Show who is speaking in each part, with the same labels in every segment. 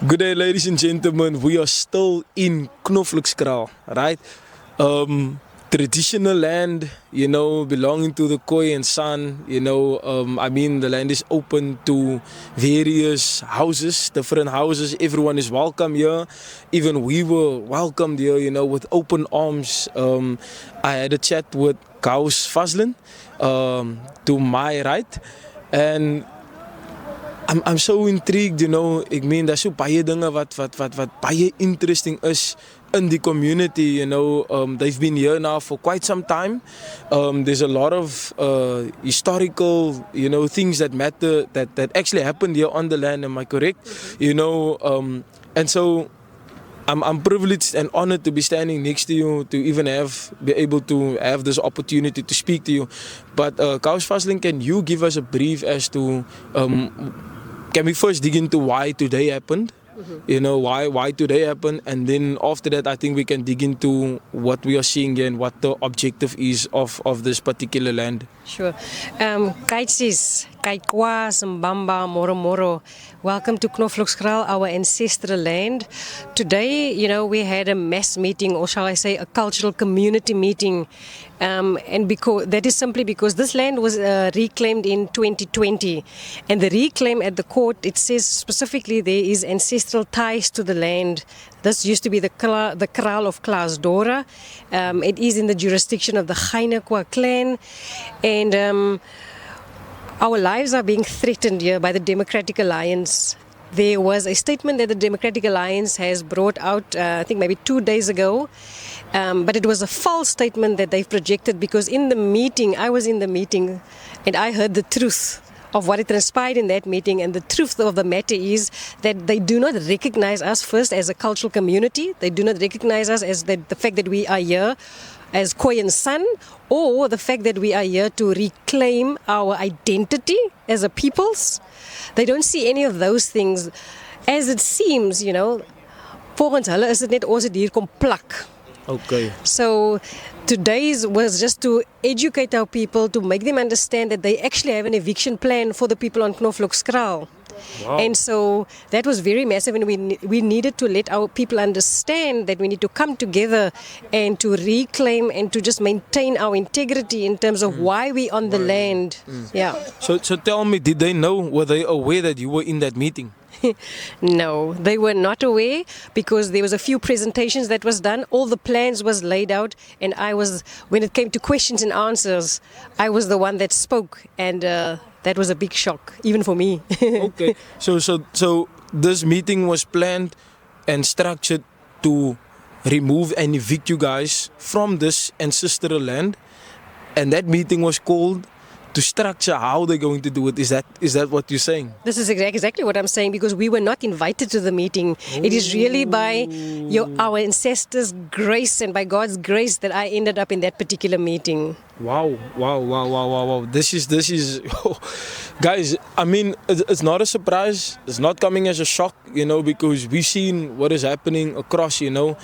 Speaker 1: Good day, ladies and gentlemen. We are still in Kofluk, right? Traditional land, belonging to the Khoi and San. The land is open to various houses, different houses. Everyone is welcome here. Even we were welcomed here, with open arms. I had a chat with Kofluk, to my right, and I'm so intrigued, daar's so baie dinge wat baie interesting is in the community, they've been here now for quite some time. There's a lot of historical, things that matter that actually happened here on the land, am I correct? And so I'm privileged and honored to be standing next to you, to even be able to have this opportunity to speak to you. But Kofluk, can you give us a brief as to can we first dig into why today happened? Why today happened, and then after that I think we can dig into what we are seeing here and what the objective is of this particular land.
Speaker 2: Sure. Kaitsis, Kaikwa, Mbamba, Moro Moro. Welcome to Knoflukskraal, our ancestral land. Today, we had a mass meeting, or shall I say a cultural community meeting. And because that is simply because this land was reclaimed in 2020. And the reclaim at the court, it says specifically there is ancestral ties to the land. This used to be the kraal of Klaas Dora. It is in the jurisdiction of the Gainekwa clan. And our lives are being threatened here by the Democratic Alliance. There was a statement that the Democratic Alliance has brought out, I think maybe 2 days ago. But it was a false statement that they've projected, because in the meeting, I was in the meeting and I heard the truth of what had transpired in that meeting. And the truth of the matter is that they do not recognize us first as a cultural community. They do not recognize us as the fact that we are here as Khoi and San, or the fact that we are here to reclaim our identity as a peoples. They don't see any of those things. As it seems, volgens hulle is dit net ons het hier kom plak.
Speaker 1: Okay.
Speaker 2: So today's was just to educate our people, to make them understand that they actually have an eviction plan for the people on Knoflukskraal. Wow. And so that was very massive, and we needed to let our people understand that we need to come together and to reclaim and to just maintain our integrity in terms of why we on the land. Yeah.
Speaker 1: So tell me, did they know, were they aware that you were in that meeting?
Speaker 2: No, they were not aware, because there was a few presentations that was done, all the plans was laid out, and when it came to questions and answers, I was the one that spoke, and that was a big shock, even for me.
Speaker 1: Okay, so this meeting was planned and structured to remove and evict you guys from this ancestral land, and that meeting was called to structure how they're going to do it. Is that what you're saying?
Speaker 2: This is exactly what I'm saying, because we were not invited to the meeting. Ooh. It is really by our ancestors' grace and by God's grace that I ended up in that particular meeting.
Speaker 1: Wow. This is guys, I mean, it's not a surprise. It's not coming as a shock, because we've seen what is happening across, and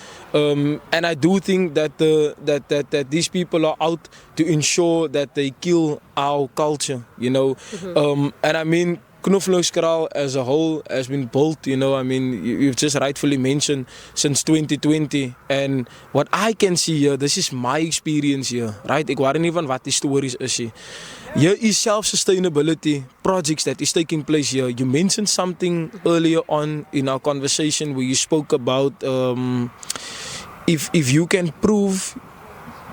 Speaker 1: I do think that that these people are out to ensure that they kill our culture, and I mean, Knoflukskraal as a whole has been built, you've just rightfully mentioned, since 2020. And what I can see here, this is my experience here, right? Ek weet nie van wat die stories is hier. Here is self-sustainability projects that is taking place here. You mentioned something earlier on in our conversation where you spoke about if you can prove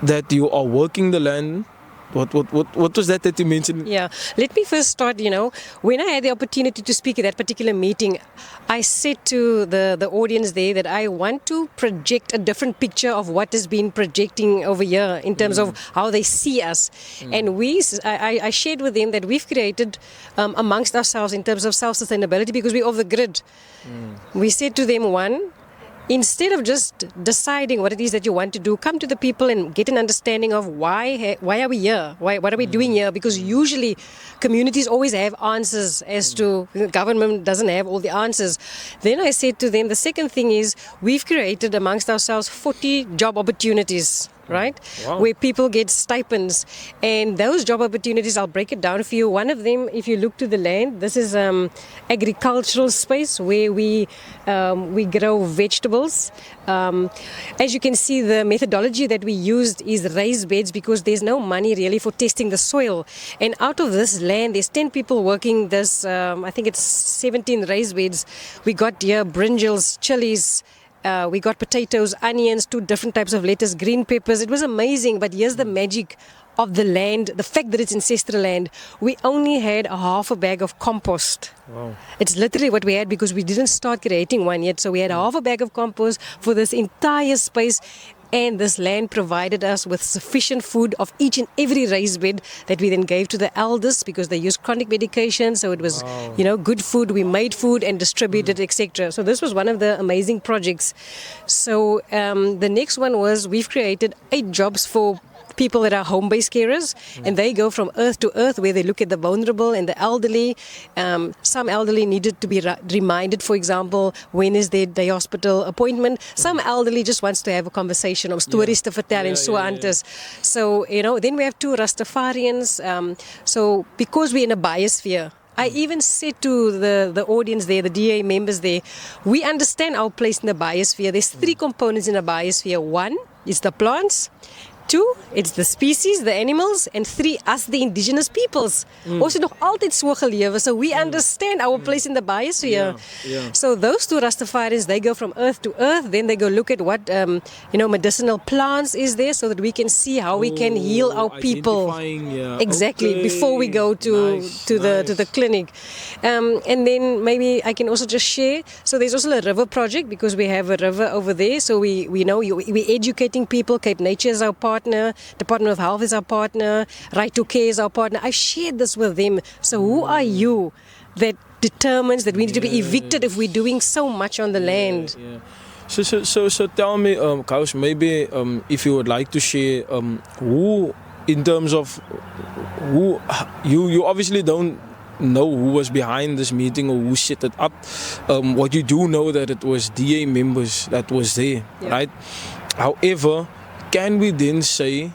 Speaker 1: that you are working the land. What was that you mentioned?
Speaker 2: Yeah, let me first start, when I had the opportunity to speak at that particular meeting, I said to the audience there that I want to project a different picture of what has been projecting over here in terms of how they see us. And I shared with them that we've created amongst ourselves in terms of self-sustainability, because we're off the grid. We said to them, instead of just deciding what it is that you want to do, come to the people and get an understanding of why are we here? What are we doing here? Because usually communities always have answers as to, government doesn't have all the answers. Then I said to them, the second thing is, we've created amongst ourselves 40 job opportunities right?
Speaker 1: Wow.
Speaker 2: Where people get stipends. And those job opportunities, I'll break it down for you. One of them, if you look to the land, this is agricultural space where we grow vegetables. As you can see, the methodology that we used is raised beds because there's no money really for testing the soil. And out of this land, there's 10 people working this, I think it's 17 raised beds. We got here brinjals, chilies, we got potatoes, onions, 2 different types of lettuce, green peppers. It was amazing, but here's the magic of the land, the fact that it's ancestral land. We only had a half a bag of compost.
Speaker 1: Wow.
Speaker 2: It's literally what we had because we didn't start creating one yet. So we had a half a bag of compost for this entire space. And this land provided us with sufficient food of each and every raised bed that we then gave to the elders because they used chronic medication. So it was, good food. We made food and distributed, etc. So this was one of the amazing projects. So the next one was we've created 8 jobs for people that are home-based carers, and they go from earth to earth where they look at the vulnerable and the elderly. Some elderly needed to be reminded, for example, when is their day hospital appointment. Some elderly just wants to have a conversation of stories to vertel and so on. So, then we have 2 Rastafarians. So because we're in a biosphere, I even said to the audience there, the DA members there, we understand our place in the biosphere. There's 3 components in a biosphere. 1 is the plants. 2, it's the species, the animals, and 3, us, the indigenous peoples. Ons het nog altyd so gelewe, so we understand our place in the biosphere. So those 2 Rastafarians, they go from earth to earth, then they go look at what, medicinal plants is there so that we can see how we can heal our people. Exactly, before we go to the clinic. And then maybe I can also just share, so there's also a river project because we have a river over there, so we're educating people. Cape Nature is our partner, Department of Health is our partner, Right to Care is our partner. I've shared this with them. So who are you that determines that we need to be evicted if we're doing so much on the land?
Speaker 1: So tell me, Kaus, maybe if you would like to share who, in terms of who, you obviously don't know who was behind this meeting or who set it up. What you do know that it was DA members that was there, right? However, can we then say,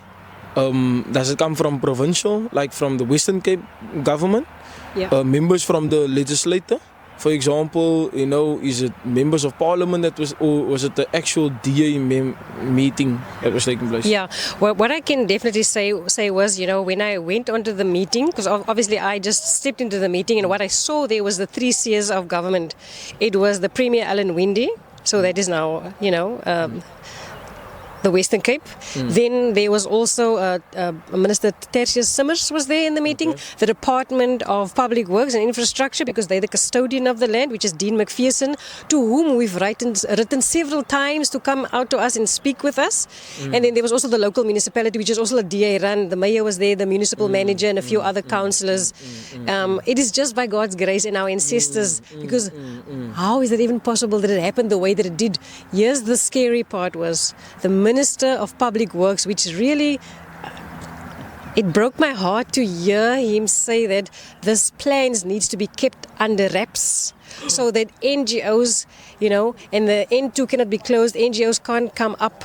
Speaker 1: does it come from provincial, like from the Western Cape government? Members from the legislature? For example, is it members of parliament that was, or was it the actual DA meeting that was taking place?
Speaker 2: Yeah, well, what I can definitely say was, when I went onto the meeting, because obviously I just stepped into the meeting and what I saw there was the 3 C's of government. It was the Premier Alan Winde, so that is now, the Western Cape. Then there was also Minister Tertius Simmers was there in the meeting, the Department of Public Works and Infrastructure, because they're the custodian of the land, which is Dean McPherson, to whom we've written several times to come out to us and speak with us. And then there was also the local municipality, which is also a DA run. The mayor was there, the municipal manager, and a few other councillors. It is just by God's grace and our ancestors, because how is it even possible that it happened the way that it did? Here's the scary part was the Minister of Public Works, which really, it broke my heart to hear him say that this plans needs to be kept under wraps so that NGOs, and the N2 cannot be closed, NGOs can't come up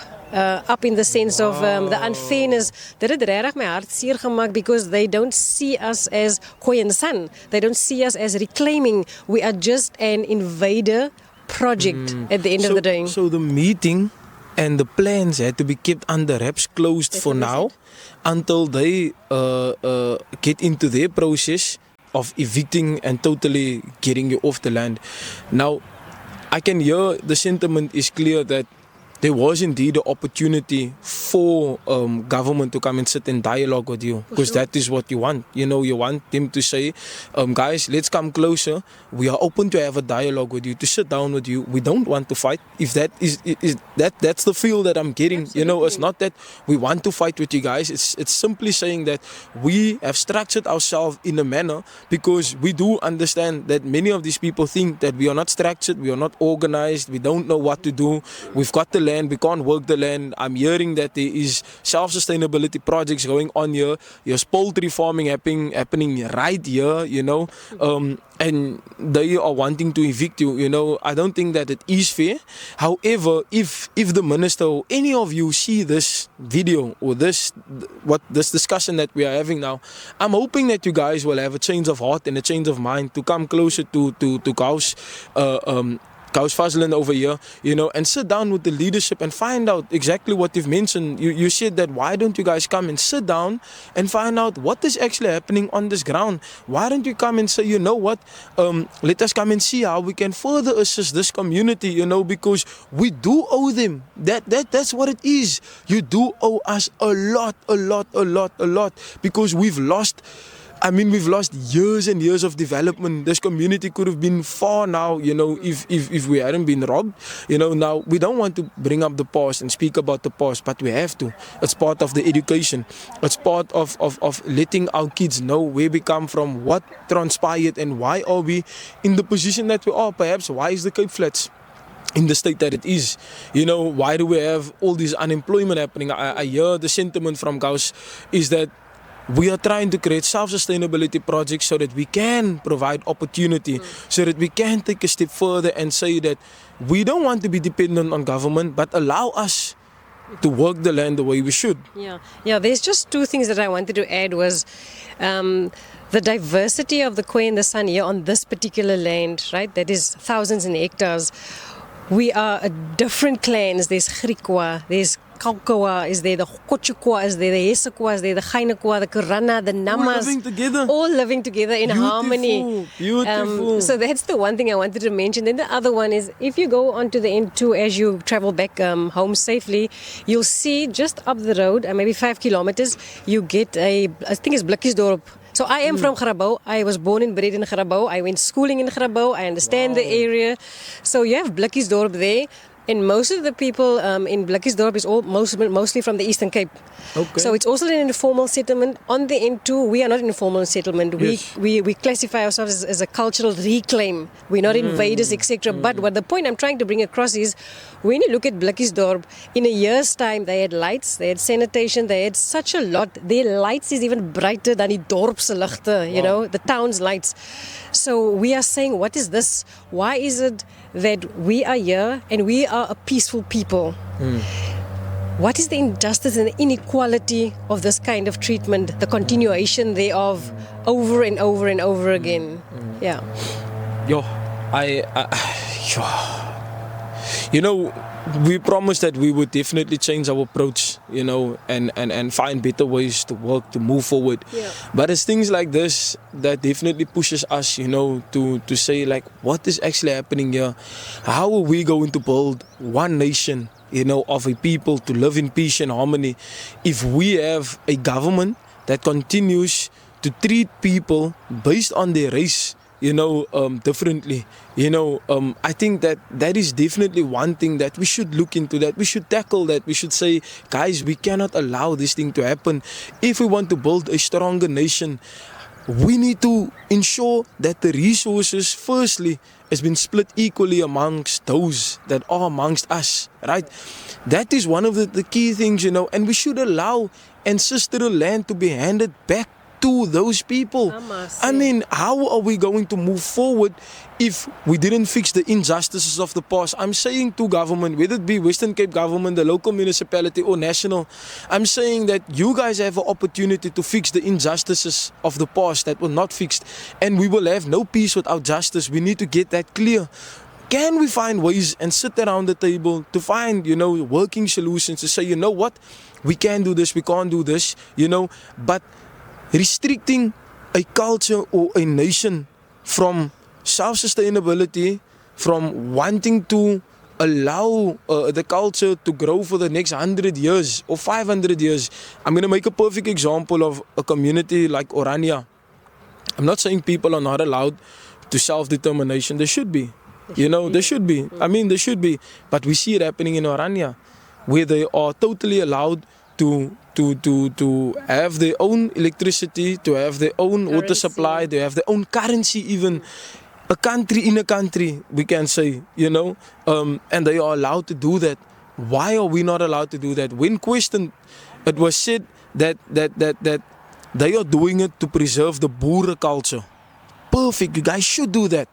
Speaker 2: in the sense of the unfairness. That het regtig my hart seer gemaak because they don't see us as Kooi and San. They don't see us as reclaiming. We are just an invader project at the end of the day.
Speaker 1: So the meeting and the plans had to be kept under wraps, closed for now, until they get into their process of evicting and totally getting you off the land. Now, I can hear the sentiment is clear that there was indeed the opportunity for government to come and sit in dialogue with you, because that is what you want. You want them to say, guys, let's come closer. We are open to have a dialogue with you, to sit down with you. We don't want to fight. If that is that's the feel that I'm getting.
Speaker 2: Absolutely.
Speaker 1: It's not that we want to fight with you guys. It's simply saying that we have structured ourselves in a manner because we do understand that many of these people think that we are not structured, we are not organized, we don't know what to do. We've got the land land, we can't work the land. I'm hearing that there is self-sustainability projects going on here. There's poultry farming happening right here, and they are wanting to evict you. I don't think that it is fair. However, if the minister or any of you see this video or this discussion that we are having now, I'm hoping that you guys will have a change of heart and a change of mind to come closer to Kaus Fazlin over here, and sit down with the leadership and find out exactly what you've mentioned. You said that why don't you guys come and sit down and find out what is actually happening on this ground? Why don't you come and say, you know what, let us come and see how we can further assist this community, because we do owe them. That's what it is. You do owe us a lot, because we've lost years and years of development. This community could have been far now, if we hadn't been robbed. Now we don't want to bring up the past and speak about the past, but we have to. It's part of the education. It's part of letting our kids know where we come from, what transpired, and why are we in the position that we are. Perhaps why is the Cape Flats in the state that it is? Why do we have all this unemployment happening? I hear the sentiment from Gauss is that we are trying to create self-sustainability projects so that we can provide opportunity, so that we can take a step further and say that we don't want to be dependent on government, but allow us to work the land the way we should.
Speaker 2: Yeah. There's just two things that I wanted to add was the diversity of the Khoi and the San here on this particular land, right? That is thousands and hectares. We are different clans. There's Griqua, there's Kalkawa is there, the Kochukwa is there, the Hesekwa is there, the Gainekwa, the Kurana, the Namas. All living together in harmony.
Speaker 1: Beautiful.
Speaker 2: So that's the one thing I wanted to mention. Then the other one is, if you go onto the N2 as you travel back home safely, you'll see just up the road, maybe 5 kilometers, you get I think it's Blikkiesdorp. So I am from Grabouw. I was born and bred in Grabouw. I went schooling in Grabouw. I understand the area. So you have Blikkiesdorp there. And most of the people in Blikkiesdorp is mostly from the Eastern Cape.
Speaker 1: Okay.
Speaker 2: So it's also an informal settlement. On the N2, we are not an informal settlement.
Speaker 1: Yes.
Speaker 2: We classify ourselves as a cultural reclaim. We're not invaders, etc. But what the point I'm trying to bring across is, when you look at Blikkiesdorp, in a year's time, they had lights, they had sanitation, they had such a lot. Their lights is even brighter than the dorpse ligte, the town's lights. So we are saying, what is this? Why is it that we are here and we are a peaceful people? What is the injustice and the inequality of this kind of treatment, the continuation thereof over and over and over again? Yeah.
Speaker 1: We promised that we would definitely change our approach, and find better ways to work, to move forward.
Speaker 2: Yeah.
Speaker 1: But it's things like this that definitely pushes us, to say, like, what is actually happening here? How are we going to build one nation, of a people to live in peace and harmony, if we have a government that continues to treat people based on their race, differently? I think that is definitely one thing that we should look into, that we should tackle, that we should say, guys, we cannot allow this thing to happen. If we want to build a stronger nation, we need to ensure that the resources, firstly, has been split equally amongst those that are amongst us, right? That is one of the key things, and we should allow ancestral land to be handed back to those people. I mean, how are we going to move forward if we didn't fix the injustices of the past? I'm saying to government, whether it be Western Cape government, the local municipality or national, I'm saying that you guys have an opportunity to fix the injustices of the past that were not fixed, and we will have no peace without justice. We need to get that clear. Can we find ways and sit around the table to find, working solutions to say, what, we can do this, we can't do this, but restricting a culture or a nation from self-sustainability, from wanting to allow the culture to grow for the next 100 years or 500 years. I'm going to make a perfect example of a community like Orania. I'm not saying people are not allowed to self-determination. They should be. They should be. I mean, they should be. But we see it happening in Orania, where they are totally allowed to have their own electricity, to have their own water supply, they have their own currency even. A country in a country, we can say, and they are allowed to do that. Why are we not allowed to do that? When questioned, it was said that they are doing it to preserve the Boer culture. Perfect, you guys should do that.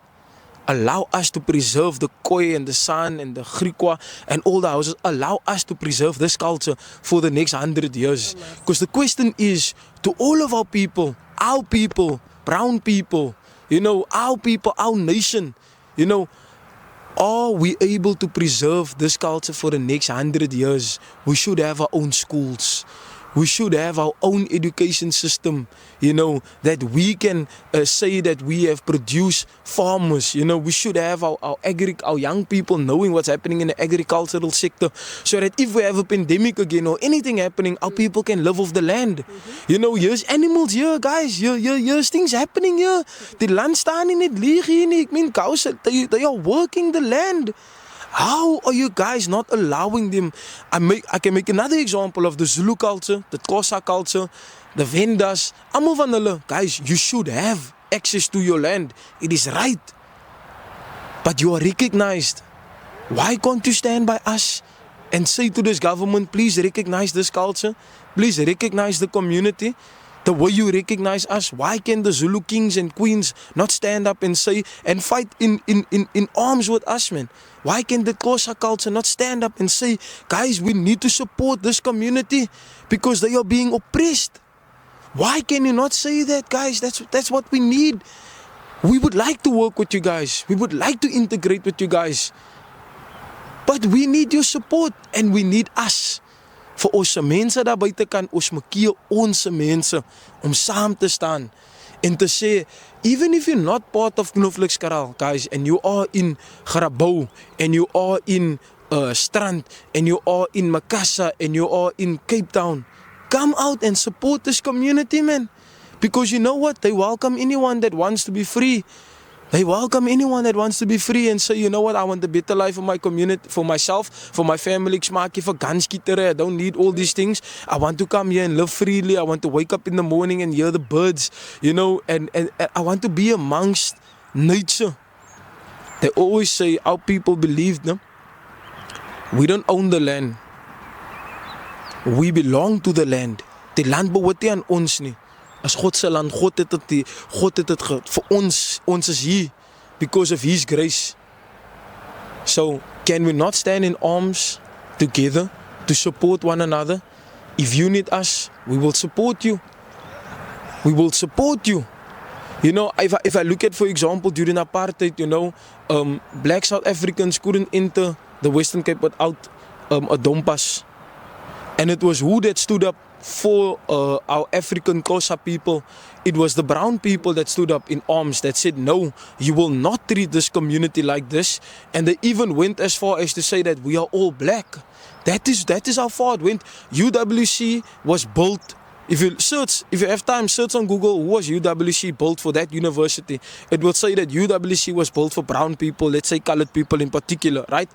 Speaker 1: Allow us to preserve the Khoi and the San and the Griqua and all the houses. Allow us to preserve this culture for the next 100 years. Because the question is, to all of our people, brown people, our people, our nation, are we able to preserve this culture for the next 100 years? We should have our own schools. We should have our own education system, that we can say that we have produced farmers. We should have our young people knowing what's happening in the agricultural sector, so that if we have a pandemic again or anything happening, our people can live off the land. Here's animals here, guys. Here's things happening here. The land staan nie net lieg hier nie. Ek meen, cows, they are working the land. How are you guys not allowing them? I can make another example of the Zulu culture, the Xhosa culture, the Vendas. Almal van hulle, guys, you should have access to your land. It is right. But you are recognized. Why can't you stand by us and say to this government, please recognize this culture, please recognize the community? The way you recognize us, why can the Zulu kings and queens not stand up and say and fight in arms with us, man? Why can the Xhosa culture not stand up and say, guys, we need to support this community because they are being oppressed? Why can you not say that, guys? That's what we need. We would like to work with you guys. We would like to integrate with you guys. But we need your support and we need us. Vir ons mense daar buitekant, ons maak ons mense om saam te staan en te sê, even if you're not part of Knoflukskraal, guys, and you are in Grabouw, and you are in Strand, and you are in Makassar, and you are in Cape Town, come out and support this community, man. Because you know what? They welcome anyone that wants to be free. They welcome anyone that wants to be free and say, you know what, I want a better life for my community, for myself, for my family. Ek smaak nie vir gunskietery. I don't need all these things. I want to come here and live freely. I want to wake up in the morning and hear the birds, and I want to be amongst nature. They always say, our people believe them. We don't own the land. We belong to the land. Die land behoort nie aan ons nie. As God se land, God het dit vir ons is hier because of His grace. So, can we not stand in arms together to support one another? If you need us, we will support you. We will support you. If I look at, for example, during apartheid, black South Africans couldn't enter the Western Cape without a dompas. And it was who that stood up for our African Xhosa people. It was the brown people that stood up in arms that said, no, you will not treat this community like this. And they even went as far as to say that we are all black. That is how far it went. UWC was built. If you have time, search on Google, who was UWC built for that university. It will say that UWC was built for brown people, let's say colored people in particular, right?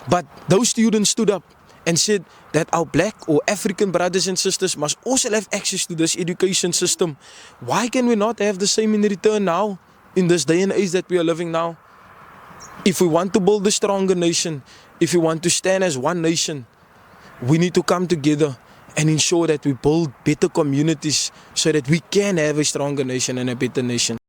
Speaker 1: But those students stood up and said that our black or African brothers and sisters must also have access to this education system. Why can we not have the same in return now, in this day and age that we are living now? If we want to build a stronger nation, if we want to stand as one nation, we need to come together and ensure that we build better communities so that we can have a stronger nation and a better nation.